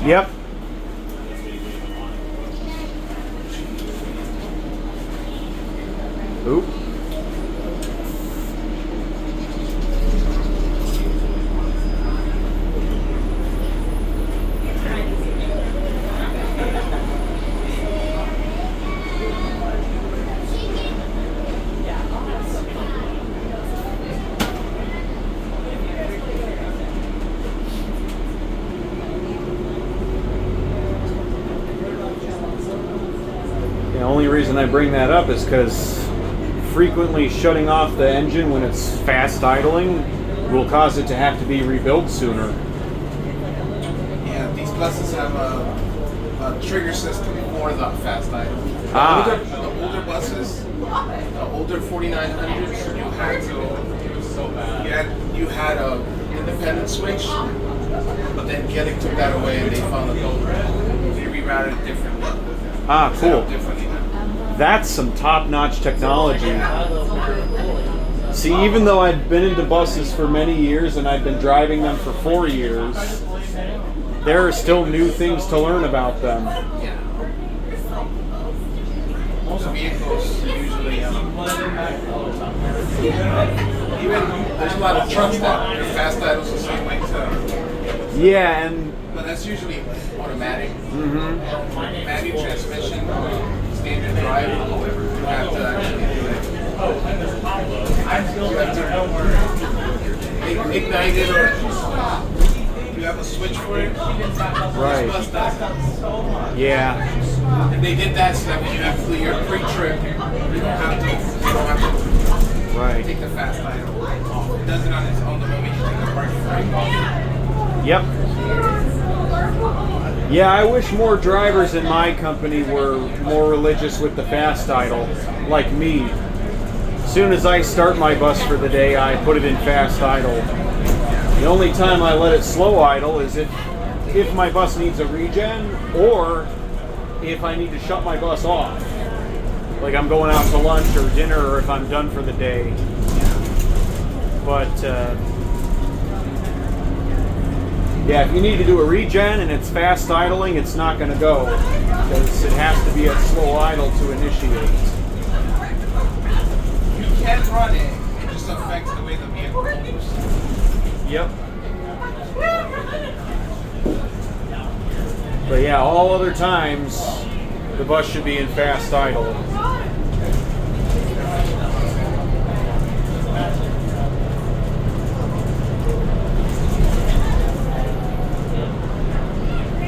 Yep. Oop. The only reason I bring that up is because frequently shutting off the engine when it's fast idling will cause it to have to be rebuilt sooner. Yeah, these buses have a trigger system for the fast idle. The older buses, the older 4900s, you had a independent switch, but then Gillig took that away and they found a they rerouted it differently. Cool. That's some top-notch technology. See, even though I'd been into buses for many years and I'd been driving them for 4 years, there are still new things to learn about them. Yeah. Most vehicles usually, even there's a lot of trucks that are fast idles the same way too. Yeah, but that's usually automatic. Mm-hmm. Manual transmission, standard drive, you have to actually do it. You have to ignite it, or you have a switch for it. Right. Yeah. And they did that so that when you have to your pre-trip, you don't have to take the fast idle off. It does it on its own the moment you take the parking brake off. Yep. Yeah, I wish more drivers in my company were more religious with the fast idle, like me. As soon as I start my bus for the day, I put it in fast idle. The only time I let it slow idle is if my bus needs a regen, or if I need to shut my bus off. Like I'm going out to lunch or dinner, or if I'm done for the day. But, yeah, if you need to do a regen and it's fast idling, it's not going to go, because it has to be at slow idle to initiate. You can run it, it just affects the way the vehicle moves. Yep. But yeah, all other times, the bus should be in fast idle.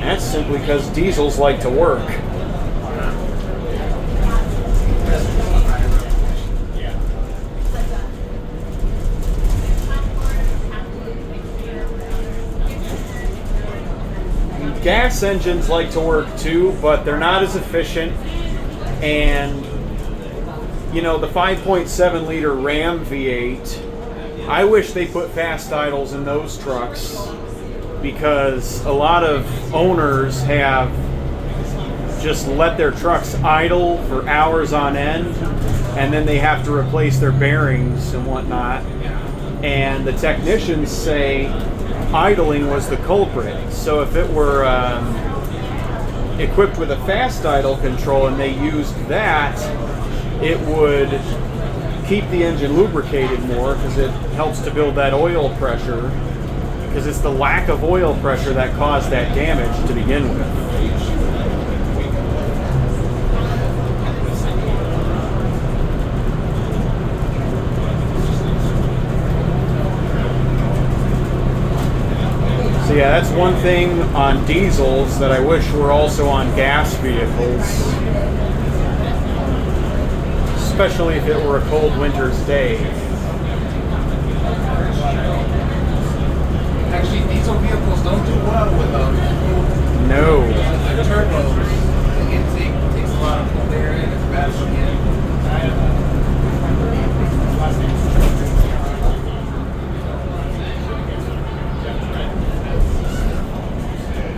That's simply because diesels like to work. Gas engines like to work too, but they're not as efficient. And, you know, the 5.7 liter Ram V8, I wish they put fast idles in those trucks, because a lot of owners have just let their trucks idle for hours on end, and then they have to replace their bearings and whatnot. And the technicians say idling was the culprit. So if it were equipped with a fast idle control and they used that, it would keep the engine lubricated more, because it helps to build that oil pressure. Because it's the lack of oil pressure that caused that damage to begin with. So yeah, that's one thing on diesels that I wish were also on gas vehicles. Especially if it were a cold winter's day. Actually, diesel vehicles don't do well with them. No. The turbos, the intake takes a lot of cold air and it's bad for the engine.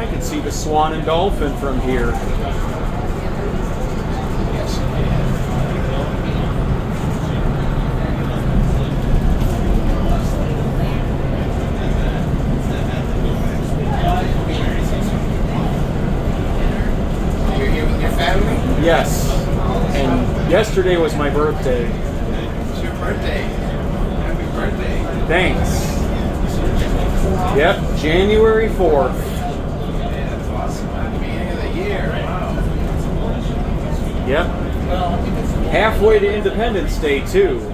I can see the Swan and Dolphin from here. Yes. And yesterday was my birthday. It's your birthday. Happy birthday. Thanks. Yep, January 4th. Yeah, that's awesome. At the beginning of the year. Wow. Yep. Halfway to Independence Day, too.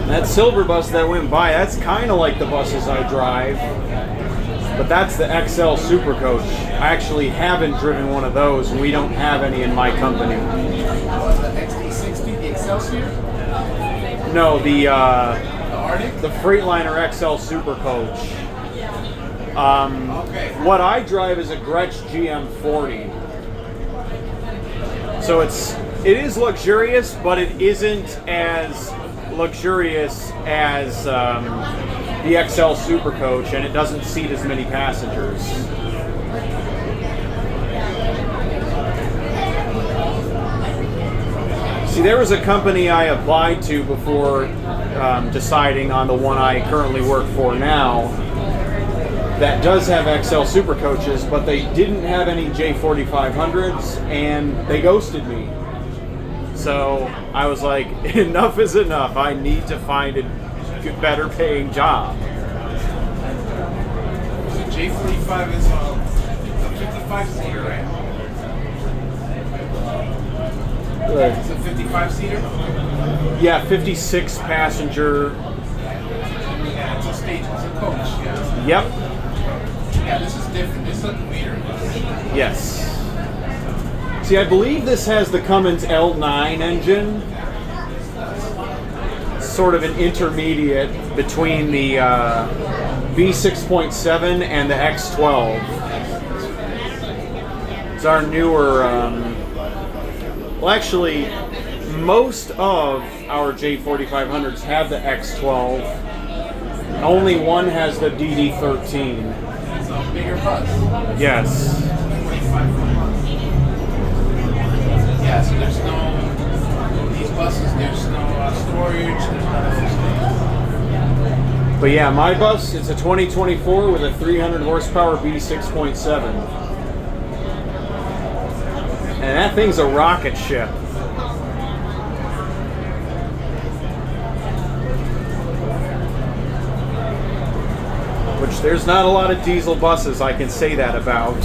That silver bus that went by, that's kind of like the buses I drive. But that's the XL Super Coach. I actually haven't driven one of those, and we don't have any in my company. The XT60, the Excelsior? No, the Arctic? the Freightliner XL Super Coach. Okay. What I drive is a Gretsch GM40. So it is luxurious, but it isn't as luxurious as the XL Super Coach, and it doesn't seat as many passengers. See, there was a company I applied to before deciding on the one I currently work for now that does have XL Super Coaches, but they didn't have any J4500s, and they ghosted me. So I was like, enough is enough. I need to find a better paying job. So J45 is a 55-seater, right? It's a 55-seater? Yeah, 56 passenger. Yeah, it's a stage, it's a coach, yeah. Yep. Yeah, this is different. This is a commuter bus. Yes. See, I believe this has the Cummins L9 engine. Sort of an intermediate between the V6.7 and the X12. It's our newer, well actually, most of our J4500s have the X12. Only one has the DD13. It's a bigger bus. Yes. 25-foot bus. Yeah, so there's no, these buses, there's no storage, there's none of those things. But yeah, my bus, it's a 2024 with a 300 horsepower V6.7. And that thing's a rocket ship. Which There's not a lot of diesel buses, I can say that about. You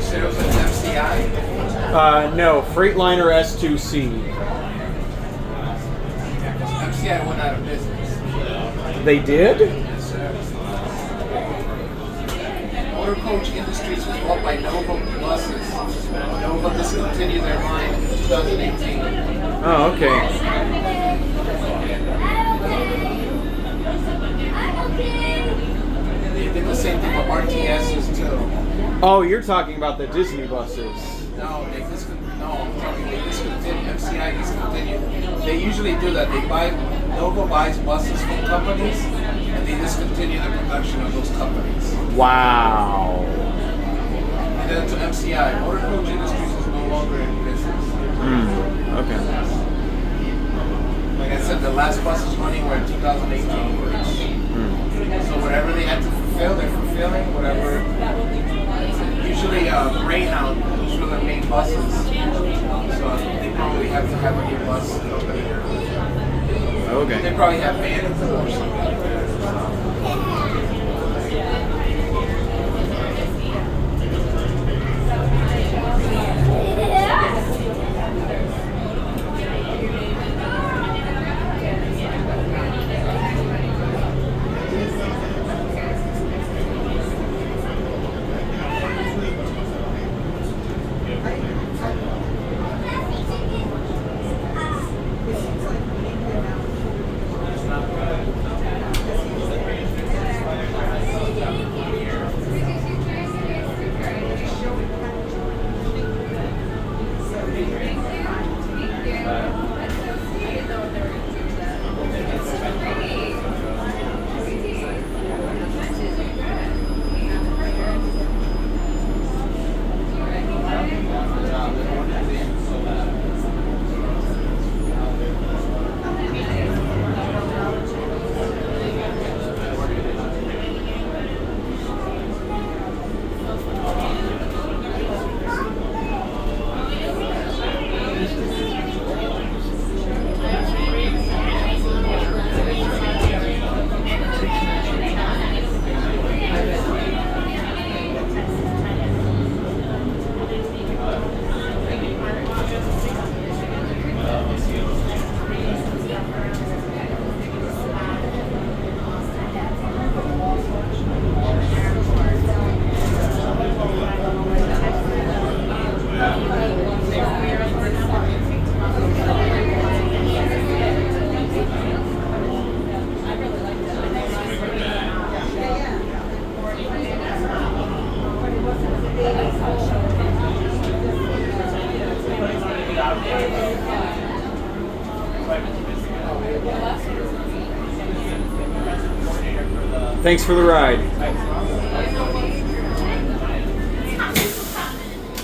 said it was an MCI? No, Freightliner S2C. MCI went out of business. They did? Yes, sir. Motor Coach Industries was bought by Nova Buses. Nova discontinued their line in 2018. Oh, okay. They did the same thing with RTSs too. Oh, you're talking about the Disney buses. No, I'm talking they discontinued. MCI discontinued. They usually do that. Nova buys buses from companies, and they discontinue the production of those companies. Wow. And then to MCI, Motor Coach Industries is no longer in business. Okay. Like I said, the last buses running were in 2018. So whatever they had to fulfill, they're fulfilling. Whatever. Usually Greyhound, those were their main buses. So they probably have to have a new bus company. Okay. They probably have vans or something. Thanks for the ride.